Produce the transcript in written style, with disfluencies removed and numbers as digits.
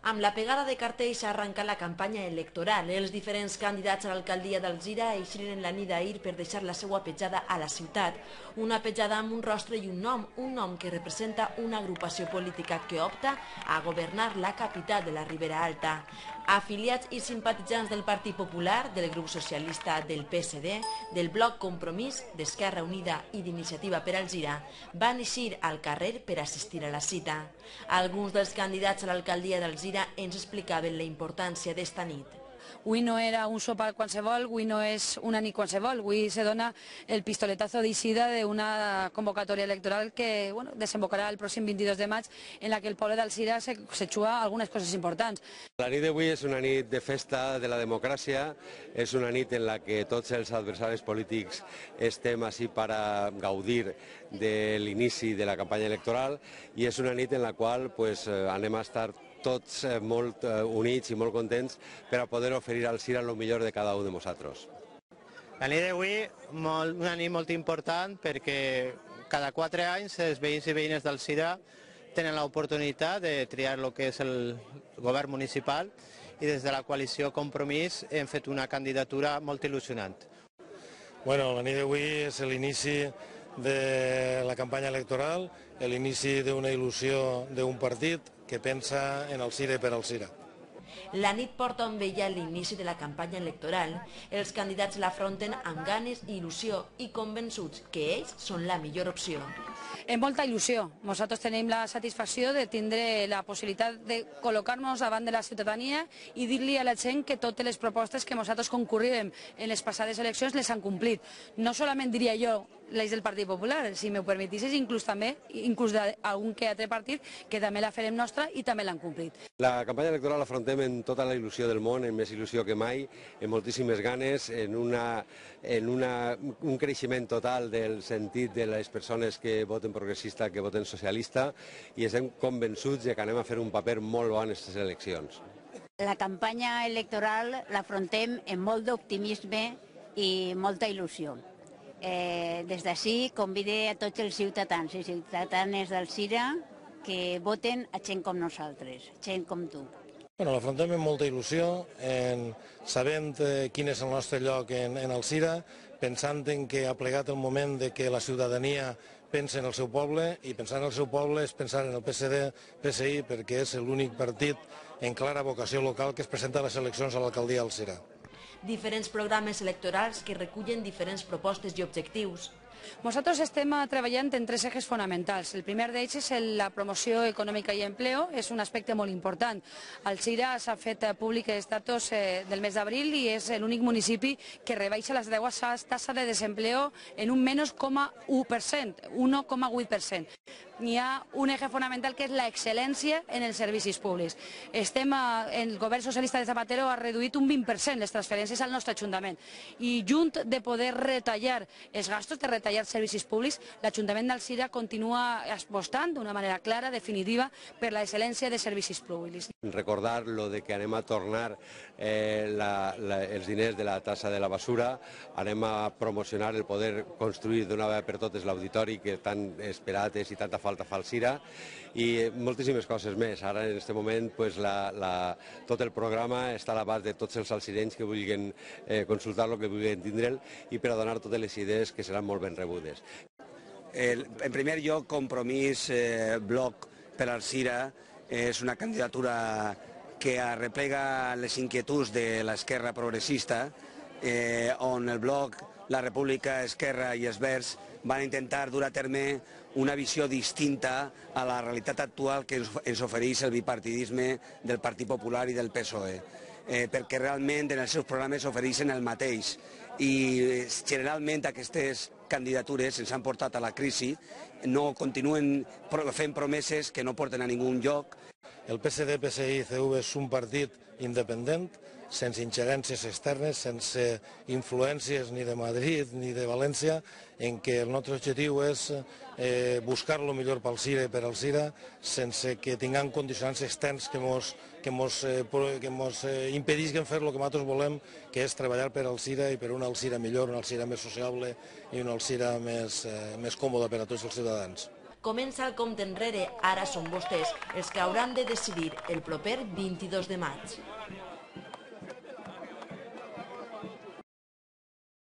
Amb la pegada de cartells arrenca la campanya electoral. Els diferents candidats a l'alcaldia d'Alzira eixiren la nit d'ahir per deixar la seva petjada a la ciutat. Una petjada amb un rostre i un nom que representa una agrupació política que opta a governar la capital de la Ribera Alta. Afiliats i simpatitzants del Partit Popular, del grup socialista, del PSD, del Bloc Compromís, d'Esquerra Unida i d'Iniciativa per Alzira van eixir al carrer per assistir a la cita. Alguns dels candidats a l'alcaldia d'Alzira ens explicaven la importància d'esta nit. Avui no era un sopar qualsevol, avui no és una nit qualsevol, avui se dona el pistoletazo d'eixida d'una convocatòria electoral que desembocarà el pròxim 22 de maig en la que el poble d'Alzira se juga algunes coses importants. La nit d'avui és una nit de festa de la democràcia, és una nit en la que tots els adversaris polítics estem així per a gaudir de l'inici de la campanya electoral i és una nit en la qual anem a estar tots molt units i molt contents per a poder oferir al Alzira el millor de cada un de nosaltres. La nit d'avui una nit molt important perquè cada 4 anys els veïns i veïnes d'Alzira tenen l'oportunitat de triar el que és el govern municipal i des de la coalició Compromís hem fet una candidatura molt il·lusionant. Bueno, la nit d'avui és l'inici de la campanya electoral, l'inici d'una il·lusió d'un partit que pensa en Alzira i per Alzira. La nit porta amb ella l'inici de la campanya electoral. Els candidats l'afronten amb ganes i il·lusió i convençuts que ells són la millor opció. Amb molta il·lusió. Nosaltres tenim la satisfacció de tindre la possibilitat de col·locar-nos davant de la ciutadania i dir-li a la gent que totes les propostes que nosaltres concurrirem en les passades eleccions les han complit. No solament diria jo les del Partit Popular, si m'ho permetissis, inclús d'algun que altre partit que també la farem nostra i també l'han complit. La campanya electoral l'afrontem amb tota la il·lusió del món, amb més il·lusió que mai, amb moltíssimes ganes, en un creixement total del sentit de les persones que voten progressista, que voten socialista, i estem convençuts que anem a fer un paper molt bo en aquestes eleccions. La campanya electoral l'afrontem amb molt d'optimisme i molta il·lusió. Des d'ací convide a tots els ciutadans i ciutadanes d'Alzira que voten a gent com nosaltres, gent com tu. L'afrontem amb molta il·lusió, sabent quin és el nostre lloc en Alzira, pensant en que ha plegat el moment de que la ciutadania pensa en el seu poble i pensar en el seu poble és pensar en el PSD-PSI perquè és l'únic partit en clara vocació local que es presenta a les eleccions a l'alcaldia d'Alzira. Diferents programes electorals que recullen diferents propostes i objectius. Nosaltres estem treballant en 3 eixos fonamentals. El primer d'ells és la promoció econòmica i empleo, és un aspecte molt important. Alzira s'ha fet públic els datos del mes d'abril i és l'únic municipi que rebaixa la seva taxa de desempleo en un menys 1,1%, 1,8%. Hi ha un eix fonamental que és l'excel·lència en els servicis públics. El govern socialista de Zapatero ha reduït un 20% les transferències al nostre Ajuntament i junt de poder retallar els gastos, de retallar servicis públics, l'Ajuntament d'Alzira continua apostant d'una manera clara, definitiva, per l'excel·lència de servicis públics. Recordar de que anem a tornar els diners de la tassa de la basura, anem a promocionar el poder construir d'una vegada per totes l'auditori que tan esperat és i tanta falta fa Alzira i moltíssimes coses més. Ara en aquest moment tot el programa està a l'abast de tots els alzirenys que vulguin consultar-lo, que vulguin tindre'l i per a donar totes les idees que seran molt ben rebudes. En primer lloc, Compromís Bloc per Alzira és una candidatura que arreplega les inquietuds de l'esquerra progressista, on el Bloc, la República, Esquerra i els Verds van intentar dur a terme una visió distinta a la realitat actual que ens ofereix el bipartidisme del Partit Popular i del PSOE, perquè realment en els seus programes ofereixen el mateix i generalment aquestes candidatures ens han portat a la crisi, no continuen fent promeses que no porten a ningú lloc. El PSD-PSI-CV és un partit independent, sense ingerències externes, sense influències ni de Madrid ni de València, en què el nostre objectiu és buscar el millor per Alzira i per Alzira, sense que tinguem condicionants externs que ens impedisquen fer el que nosaltres volem, que és treballar per Alzira i per una Alzira millor, una Alzira més sociable i una Alzira més còmoda per a tots els ciutadans. Comença el compte enrere, ara són vostès els que hauran de decidir el proper 22 de maig.